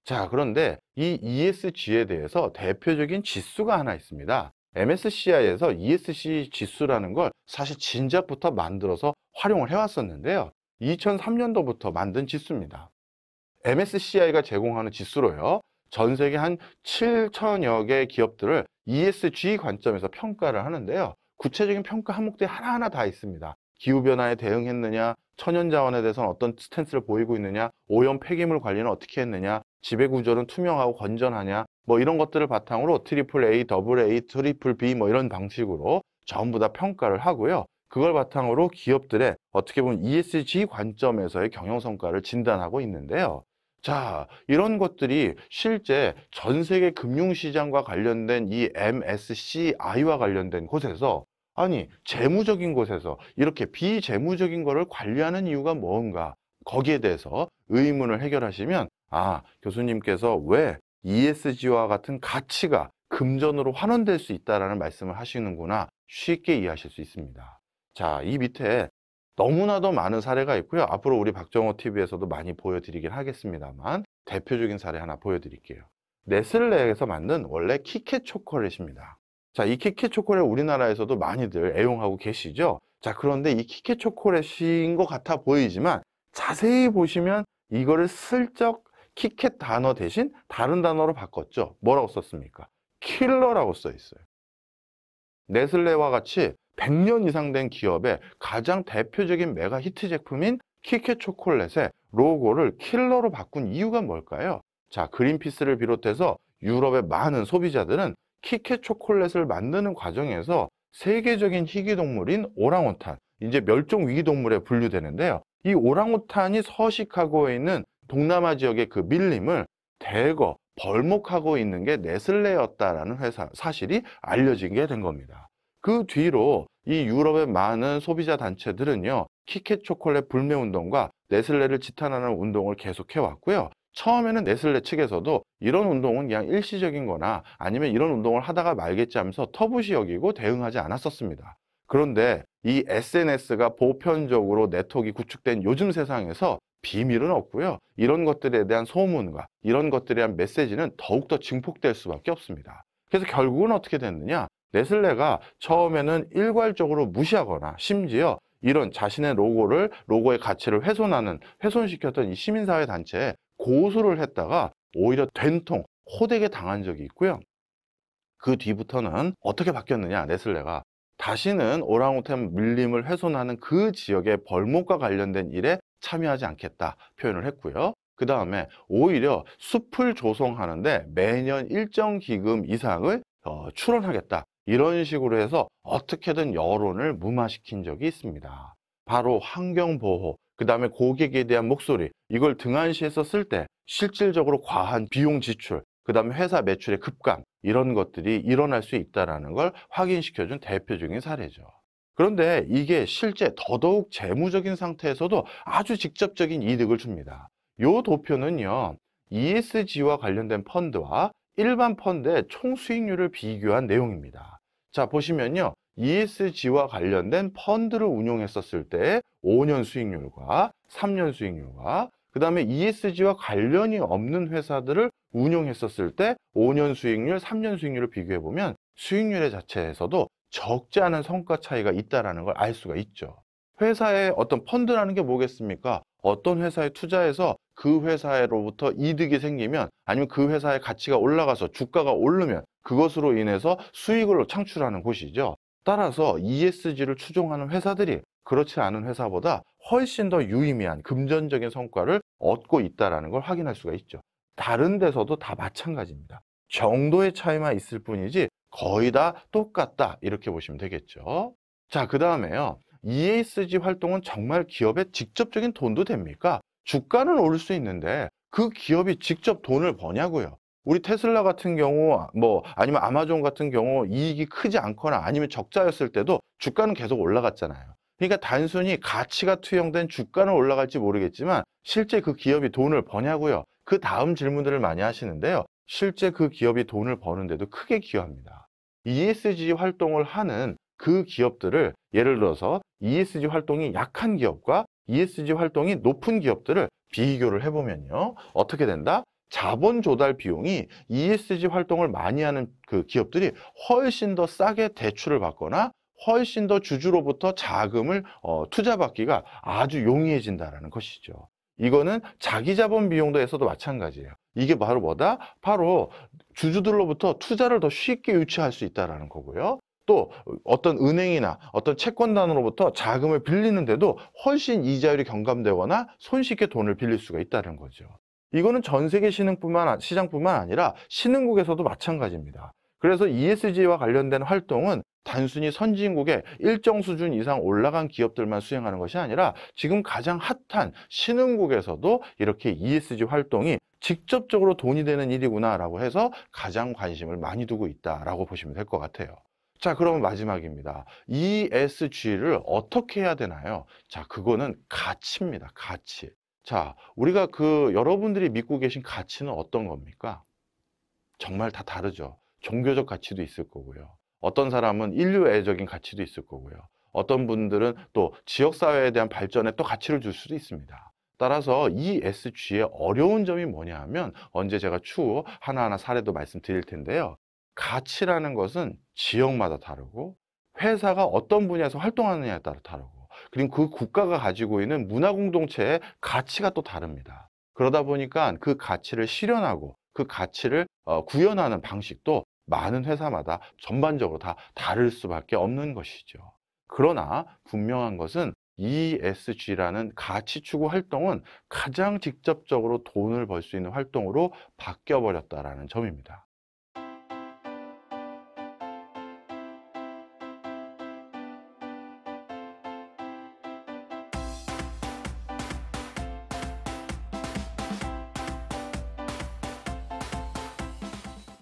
자, 그런데 이 ESG에 대해서 대표적인 지수가 하나 있습니다. MSCI에서 ESG 지수라는 걸 사실 진작부터 만들어서 활용을 해왔었는데요. 2003년도부터 만든 지수입니다. MSCI가 제공하는 지수로요. 전 세계 한 7천여 개 기업들을 ESG 관점에서 평가를 하는데요. 구체적인 평가 항목들이 하나하나 다 있습니다. 기후변화에 대응했느냐, 천연자원에 대해서는 어떤 스탠스를 보이고 있느냐, 오염 폐기물 관리는 어떻게 했느냐, 지배구조는 투명하고 건전하냐, 뭐 이런 것들을 바탕으로 트리플 A, 더블 A, 트리플 B 뭐 이런 방식으로 전부 다 평가를 하고요. 그걸 바탕으로 기업들의 어떻게 보면 ESG 관점에서의 경영성과를 진단하고 있는데요. 자, 이런 것들이 실제 전 세계 금융시장과 관련된 이 MSCI와 관련된 곳에서 아니, 재무적인 곳에서 이렇게 비재무적인 거를 관리하는 이유가 뭔가 거기에 대해서 의문을 해결하시면 아, 교수님께서 왜 ESG와 같은 가치가 금전으로 환원될 수 있다라는 말씀을 하시는구나 쉽게 이해하실 수 있습니다. 자, 이 밑에 너무나도 많은 사례가 있고요. 앞으로 우리 박정호 TV에서도 많이 보여드리긴 하겠습니다만 대표적인 사례 하나 보여드릴게요. 네슬레에서 만든 원래 키캣 초콜릿입니다. 자, 이 키캣 초콜릿 우리나라에서도 많이들 애용하고 계시죠? 자, 그런데 이 키캣 초콜릿인 것 같아 보이지만 자세히 보시면 이거를 슬쩍 키캣 단어 대신 다른 단어로 바꿨죠. 뭐라고 썼습니까? 킬러라고 써 있어요. 네슬레와 같이 100년 이상 된 기업의 가장 대표적인 메가 히트 제품인 키캣 초콜릿의 로고를 킬러로 바꾼 이유가 뭘까요? 자, 그린피스를 비롯해서 유럽의 많은 소비자들은 키캣 초콜릿을 만드는 과정에서 세계적인 희귀동물인 오랑우탄, 이제 멸종 위기동물에 분류되는데요. 이 오랑우탄이 서식하고 있는 동남아 지역의 그 밀림을 대거 벌목하고 있는 게 네슬레였다라는 사실이 알려진 게 된 겁니다. 그 뒤로 이 유럽의 많은 소비자 단체들은요, 키캣 초콜릿 불매 운동과 네슬레를 지탄하는 운동을 계속해 왔고요. 처음에는 네슬레 측에서도 이런 운동은 그냥 일시적인 거나 아니면 이런 운동을 하다가 말겠지 하면서 터부시 여기고 대응하지 않았었습니다. 그런데 이 SNS가 보편적으로 네트워크가 구축된 요즘 세상에서 비밀은 없고요. 이런 것들에 대한 소문과 이런 것들에 대한 메시지는 더욱더 증폭될 수밖에 없습니다. 그래서 결국은 어떻게 됐느냐? 네슬레가 처음에는 일괄적으로 무시하거나 심지어 이런 자신의 로고의 가치를 훼손시켰던 이 시민사회 단체에 고소를 했다가 오히려 된통 호되게 당한 적이 있고요. 그 뒤부터는 어떻게 바뀌었느냐, 네슬레가 다시는 오랑우탄 밀림을 훼손하는 그 지역의 벌목과 관련된 일에 참여하지 않겠다 표현을 했고요. 그 다음에 오히려 숲을 조성하는데 매년 일정 기금 이상을 출원하겠다. 이런 식으로 해서 어떻게든 여론을 무마시킨 적이 있습니다. 바로 환경보호, 그 다음에 고객에 대한 목소리, 이걸 등한시해서 쓸 때 실질적으로 과한 비용 지출, 그 다음에 회사 매출의 급감, 이런 것들이 일어날 수 있다는 걸 확인시켜준 대표적인 사례죠. 그런데 이게 실제 더더욱 재무적인 상태에서도 아주 직접적인 이득을 줍니다. 이 도표는요, ESG와 관련된 펀드와 일반 펀드의 총 수익률을 비교한 내용입니다. 자, 보시면요, ESG와 관련된 펀드를 운용했었을 때 5년 수익률과 3년 수익률과 그 다음에 ESG와 관련이 없는 회사들을 운용했었을 때 5년 수익률, 3년 수익률을 비교해보면 수익률의 자체에서도 적지 않은 성과 차이가 있다는 걸 알 수가 있죠. 회사의 어떤 펀드라는 게 뭐겠습니까? 어떤 회사에 투자해서 그 회사로부터 이득이 생기면 아니면 그 회사의 가치가 올라가서 주가가 오르면 그것으로 인해서 수익을 창출하는 곳이죠. 따라서 ESG를 추종하는 회사들이 그렇지 않은 회사보다 훨씬 더 유의미한 금전적인 성과를 얻고 있다는 걸 확인할 수가 있죠. 다른 데서도 다 마찬가지입니다. 정도의 차이만 있을 뿐이지 거의 다 똑같다 이렇게 보시면 되겠죠. 자, 그 다음에요. ESG 활동은 정말 기업에 직접적인 돈도 됩니까? 주가는 오를 수 있는데 그 기업이 직접 돈을 버냐고요. 우리 테슬라 같은 경우 아니면 아마존 같은 경우 이익이 크지 않거나 아니면 적자였을 때도 주가는 계속 올라갔잖아요. 그러니까 단순히 가치가 투영된 주가는 올라갈지 모르겠지만 실제 그 기업이 돈을 버냐고요. 그 다음 질문들을 많이 하시는데요. 실제 그 기업이 돈을 버는데도 크게 기여합니다. ESG 활동을 하는 그 기업들을 예를 들어서 ESG 활동이 약한 기업과 ESG 활동이 높은 기업들을 비교를 해보면요. 어떻게 된다? 자본 조달 비용이 ESG 활동을 많이 하는 그 기업들이 훨씬 더 싸게 대출을 받거나 훨씬 더 주주로부터 자금을 투자받기가 아주 용이해진다라는 것이죠. 이거는 자기 자본 비용도에서도 마찬가지예요. 이게 바로 뭐다? 바로 주주들로부터 투자를 더 쉽게 유치할 수 있다라는 거고요. 또 어떤 은행이나 어떤 채권단으로부터 자금을 빌리는데도 훨씬 이자율이 경감되거나 손쉽게 돈을 빌릴 수가 있다는 거죠. 이거는 전 세계 시장뿐만 아니라 신흥국에서도 마찬가지입니다. 그래서 ESG와 관련된 활동은 단순히 선진국의 일정 수준 이상 올라간 기업들만 수행하는 것이 아니라 지금 가장 핫한 신흥국에서도 이렇게 ESG 활동이 직접적으로 돈이 되는 일이구나라고 해서 가장 관심을 많이 두고 있다라고 보시면 될 것 같아요. 자, 그러면 마지막입니다. ESG를 어떻게 해야 되나요? 자, 그거는 가치입니다. 가치. 자, 우리가 여러분들이 믿고 계신 가치는 어떤 겁니까? 정말 다 다르죠. 종교적 가치도 있을 거고요. 어떤 사람은 인류애적인 가치도 있을 거고요. 어떤 분들은 또 지역사회에 대한 발전에 또 가치를 줄 수도 있습니다. 따라서 ESG의 어려운 점이 뭐냐 하면 언제 제가 추후 하나하나 사례도 말씀드릴 텐데요. 가치라는 것은 지역마다 다르고 회사가 어떤 분야에서 활동하느냐에 따라 다르고 그리고 그 국가가 가지고 있는 문화 공동체의 가치가 또 다릅니다. 그러다 보니까 그 가치를 실현하고 그 가치를 구현하는 방식도 많은 회사마다 전반적으로 다 다를 수밖에 없는 것이죠. 그러나 분명한 것은 ESG라는 가치 추구 활동은 가장 직접적으로 돈을 벌 수 있는 활동으로 바뀌어 버렸다라는 점입니다.